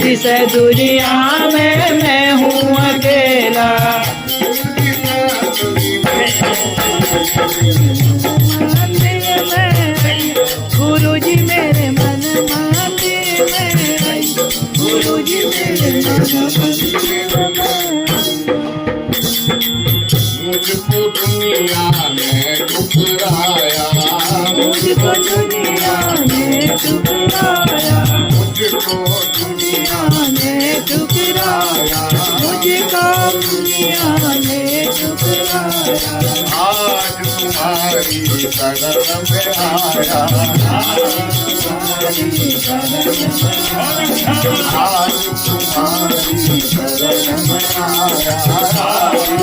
इस दुनिया में मैं हूँ अकेला। गुरु जी मेरे मन माते में, गुरु जी मेरे मुझको दुनिया में ठुकराया, मुझको दुनिया में ठुकराया, मुझको दुनिया में ठुकराया, मुझको मुझको दुनिया ने ठुकराया आज तुम्हारी शरण में आया आज तुम्हारी शरण में आया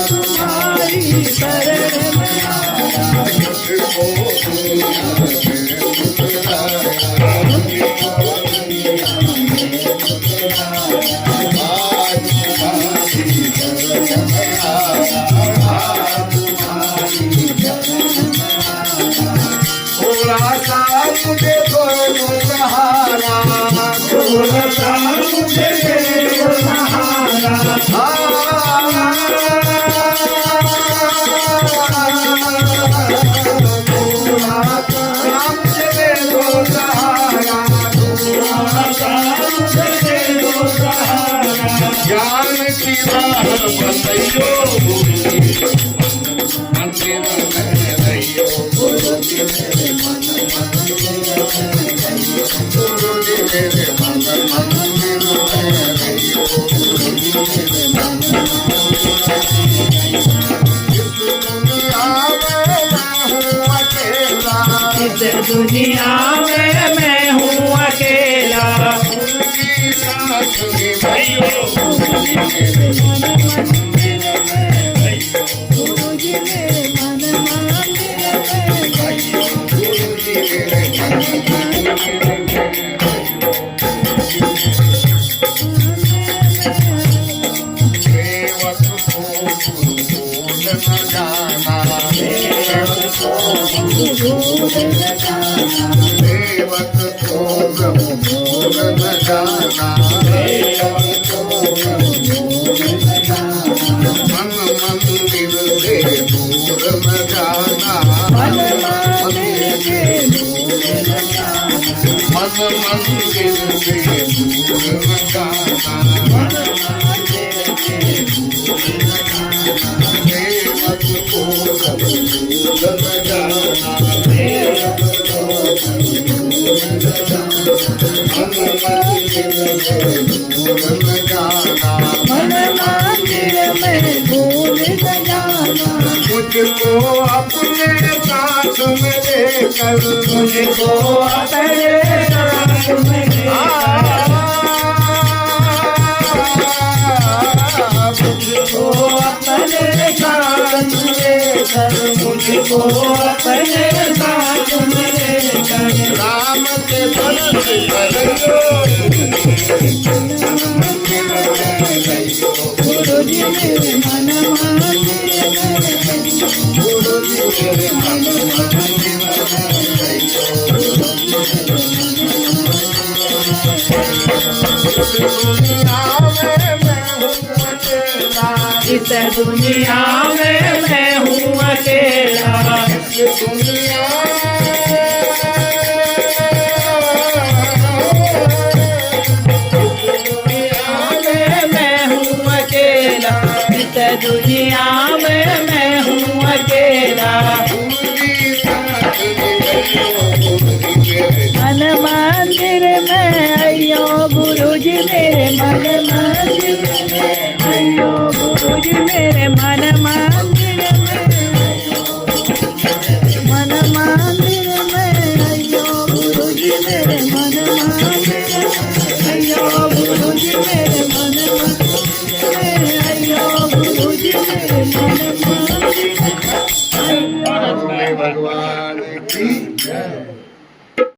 तुम्हारी शरण में आया मुझको दुनिया में थोड़ा सा मुझे दो सहारा थोड़ा सा मुझे दो सहारा ज्ञान की राह बताइयो मंदिर में रहियो गुरु जी मेरे मन मंदिर में रहियो गुरु जी मेरे मन इस दुनिया में मैं हूँ अकेला उनकी साथ निभाइयो गुरु जी मेरे मन मंदिर में सेवक को गुरु बोल न जाना सेवक को प्रभु बोल न जाना मन मंदिर से दूर न जाना मन मंदिर से दूर न जाना सेवक को प्रभु बोल न जाना मन मंदिर में भूल न जाना मुझको अपने साथ में लेकर मुझको अपने साथ में मुझको अपने साथ में लेकर मुझको अपने साथ में लेकर राम के भक्त करो गुरु जी मेरे मन मंदिर में गुरु जी मेरे मन इस दुनिया में मैं हूँ अकेला दुनिया दुनिया में मैं हूँ अकेला मन मंदिर में आइयो गुरु जी मेरे मन मंदिर में आइयो गुरु जी मेरे मन मंदिर में मन मंदिर में आइयो गुरु जी मेरे मन मंदिर आइयो गुरु जी मेरे मन भगवान की जय।